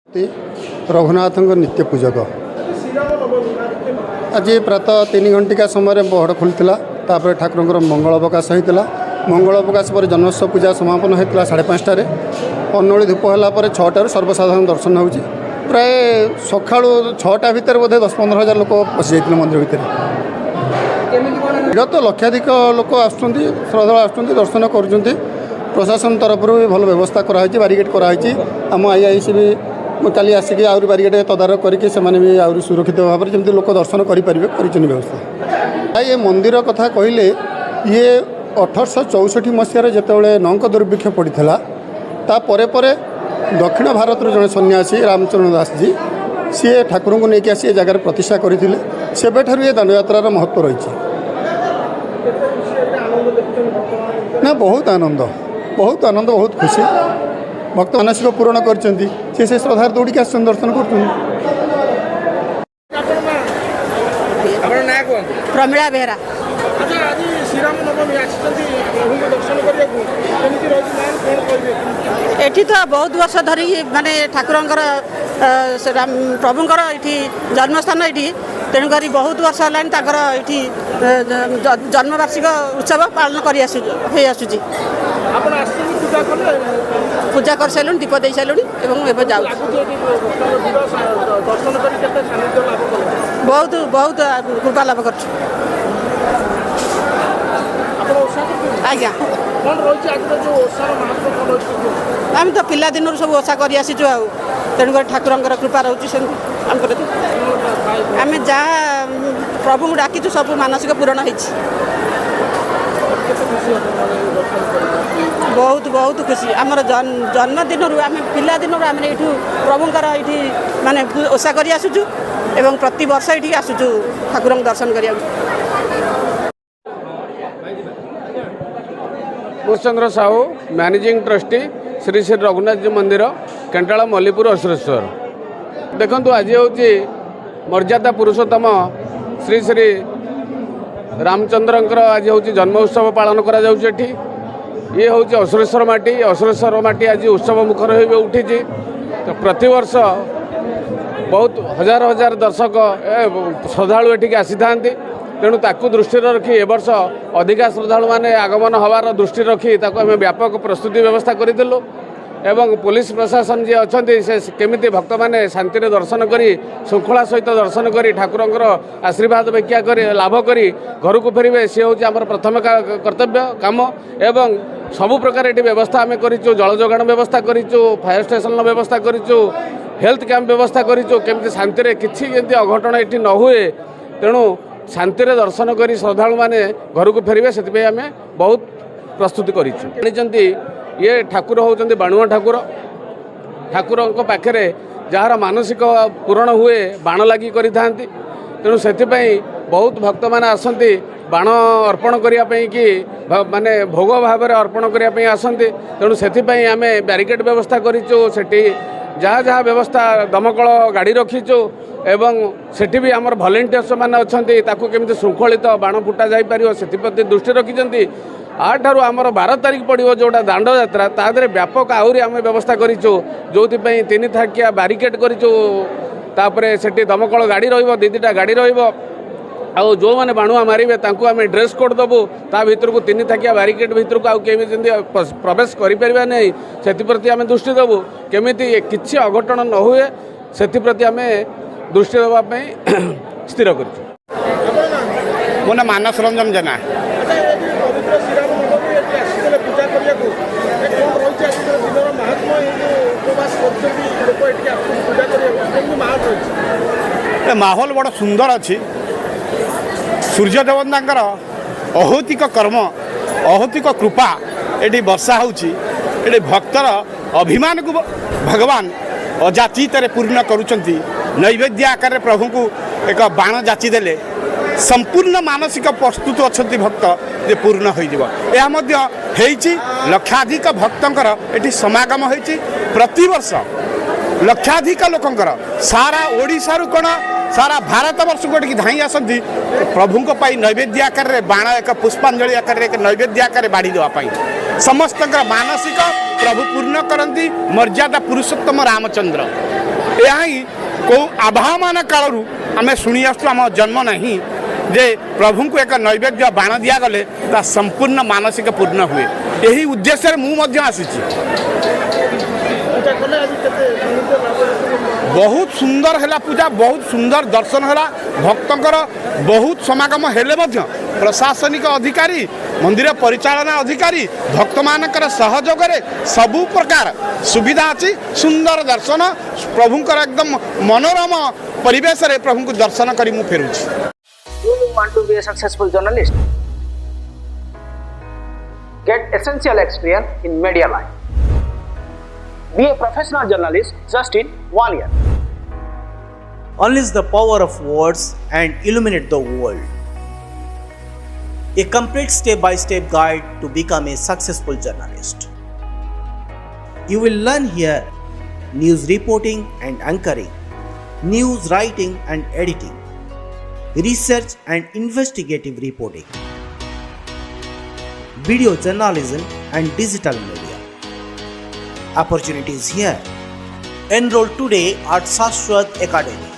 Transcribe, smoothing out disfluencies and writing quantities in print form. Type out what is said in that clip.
रघुनाथ नित्य पूजक आज प्रातः 3 घंटिका समय बहड़ खुलता ठाकुर मंगल अवकाश होता मंगल अवकाश पर जन्मोत्सव पूजा समापन होता 5:30 अन्नोली धूप होगापर 6टार सर्वसाधारण दर्शन हो प्राय सका 6टा भितर बोधे 10-15 हज़ार लोक पशि जाते मंदिर भितर भीड़ तो लक्षाधिक लोक आसुँच श्रद्धा आसुँच दर्शन कर प्रशासन तरफ भी भल व्यवस्था कराई बारिकेड कराई आम आईआईसी भी काली आसिक आउरी बारिकेड तदारख करके भी आउरी सुरक्षित भाव में जमी लोक दर्शन करेंगे कर व्यवस्था। ये मंदिर कथा कहले ये 1864 मसीह जिते नौक दुर्भिक्ष पड़ा तापर दक्षिण भारत जड़े सन्यासी रामचरण दास जी सी ठाकुर को लेकिन आसी जगार प्रतिष्ठा करते सेबेठार ये दांडयात्रार महत्व रही ना बहुत आनंद बहुत खुशी भक्त मानसिक पूरण कर श्रद्धा दौड़ के दर्शन कर प्रमिला बेहरा एठी तो बहुत वर्ष धरी माने ठाकुरंकर प्रभुंकर ये जन्मस्थान ये तेणुक बहुत वर्ष है जन्मवार्षिक उत्सव पालन कर आसुची पूजा कर सारे दीप दे सारे जाऊ बहुत बहुत कृपा लाभ कर आज्ञा आम तो पिला दिन सब ओषा कर आसीचु तेणुक ठाकुर कृपा रोचे आम जहाँ प्रभु को डाकीचु सब मानसिक पूरण हो बहुत बहुत खुशी आमर जन्मदिन आम पिला दिन आम ये प्रभुंर ये माने ओषा कर आसुचु एवं प्रति वर्ष ये आसुचु ठाकुर दर्शन करिया। चंद्र साहू मैनेजिंग ट्रस्टी श्री श्री रघुनाथ जी मंदिर केन्टाला मल्लीपुर असुरेश्वर देखु आज हूँ मर्यादा पुरुषोत्तम श्री श्री रामचंद्र आज हूँ जन्म उत्सव पालन करा ये हूँ असुरेश्वर माटी आज उत्सव मुखर हो उठी तो प्रतिवर्ष बहुत हजार हजार दर्शक श्रद्धालु एठिक आसी था तेणु ताकू दृष्टि रखी ए वर्ष अधिका श्रद्धालु माने आगमन हवार दृष्टि रखी ताकू आम व्यापक प्रस्तुति व्यवस्था करूँ एवं पुलिस प्रशासन जी अच्छा से केमिति भक्त मैंने शांति दर्शन करी श्रृंखला सहित दर्शन करी ठाकुरंकर आशीर्वाद व्याख्या कर लाभ करी घर को फेरवे सी हूँ आम प्रथम कर्तव्य काम एवं सबु प्रकार ये व्यवस्था आम करूँ जल जोगाण व्यवस्था करूँ फायर स्टेशन व्यवस्था करूँ हेल्थ कैंप व्यवस्था करूँ केमती शांति किसी जमी अघटन ये न हुए तेणु शांति दर्शन करी श्रद्धालु मैंने घर को फेरवे से आम बहुत प्रस्तुति करी ये ठाकुर होती बाणुआ ठाकुर पाखे जार मानसिक पूरण हुए बाण लगी करी तेणु से बहुत भक्त मैंने आसती बाण अर्पण करने कि माने भोग भाव में अर्पण करने आसती तेणु से आम बैरिकेड व्यवस्था करूँ जहाँ जहाँ व्यवस्था दमकल गाड़ी रखीचु एवं सेठी भी आमर भलेंटियर्स मैंने अच्छा केमी श्रृंखलित बाण फुटा जापर से दृष्टि रखी आठारू आमर 12 तारीख पड़ो जोटा दांड यात्रा तादे व्यापक आहरी आम व्यवस्था करूँ जो 3 थाकिया बारिकेड करूँ से दमकल गाड़ी रा गाड़ी रु जो मैंने बाणुआ मारे आम ड्रेस कोड दबू ता भर को 3 थाकिया बारिकेड भर को आम प्रवेश करें नहीं से आम दृष्टि देवु केमी किसी अघटन न हुए से आम दृष्टि देवाई स्थिर कर। मो ना मानस रंजन जेना माहौल बड़ सुंदर अच्छी सूर्य देवतांकर अहौतिक कर्म अहौतिक कृपा ये वर्षा होची भक्तर अभिमान को भगवान अजाचित पूर्ण करुँच नैवेद्य आकार प्रभु को एक बाण जाची देले संपूर्ण मानसिक प्रस्तुत अच्छा भक्त ये पूर्ण हो लक्षाधिक भक्तर ये समागम हो प्रति वर्ष लक्षाधिक लोकंकर सारा ओडिशा रु कौन सारा भारत वर्ष को धाई आसती प्रभु नैवेद्य आकार बाण एक पुष्पांजलि आकार एक नैवेद्य आकार बाढ़ी देवाई समस्त मानसिक प्रभु पूर्ण करती मर्यादा पुरुषोत्तम रामचंद्र। यह ही कौ आभामान कालू आम शुणी आसु आम जन्म नहीं जे प्रभु को एक नैवेद्य बाण दिगले ता संपूर्ण मानसिक पूर्ण हुए यही उद्देश्य मुझे आसी बहुत सुंदर है पूजा बहुत सुंदर दर्शन है भक्तंकर बहुत समागम हेले प्रशासनिक अधिकारी मंदिर परिचालना अधिकारी भक्त मानकर सहयोग सबु प्रकार सुविधा अच्छी सुंदर दर्शन प्रभुंकर एकदम मनोरम परिवेश रे प्रभु को दर्शन करी मु फेरुछि। Do you want to be a successful journalist? Get essential experience in media life. Be a professional journalist just in 1 year. Unleash the power of words and illuminate the world. A complete step-by-step guide to become a successful journalist. You will learn here news reporting and anchoring, news writing and editing, research and investigative reporting, video journalism and digital media. Opportunities here. Enroll today at Shashwat Academy.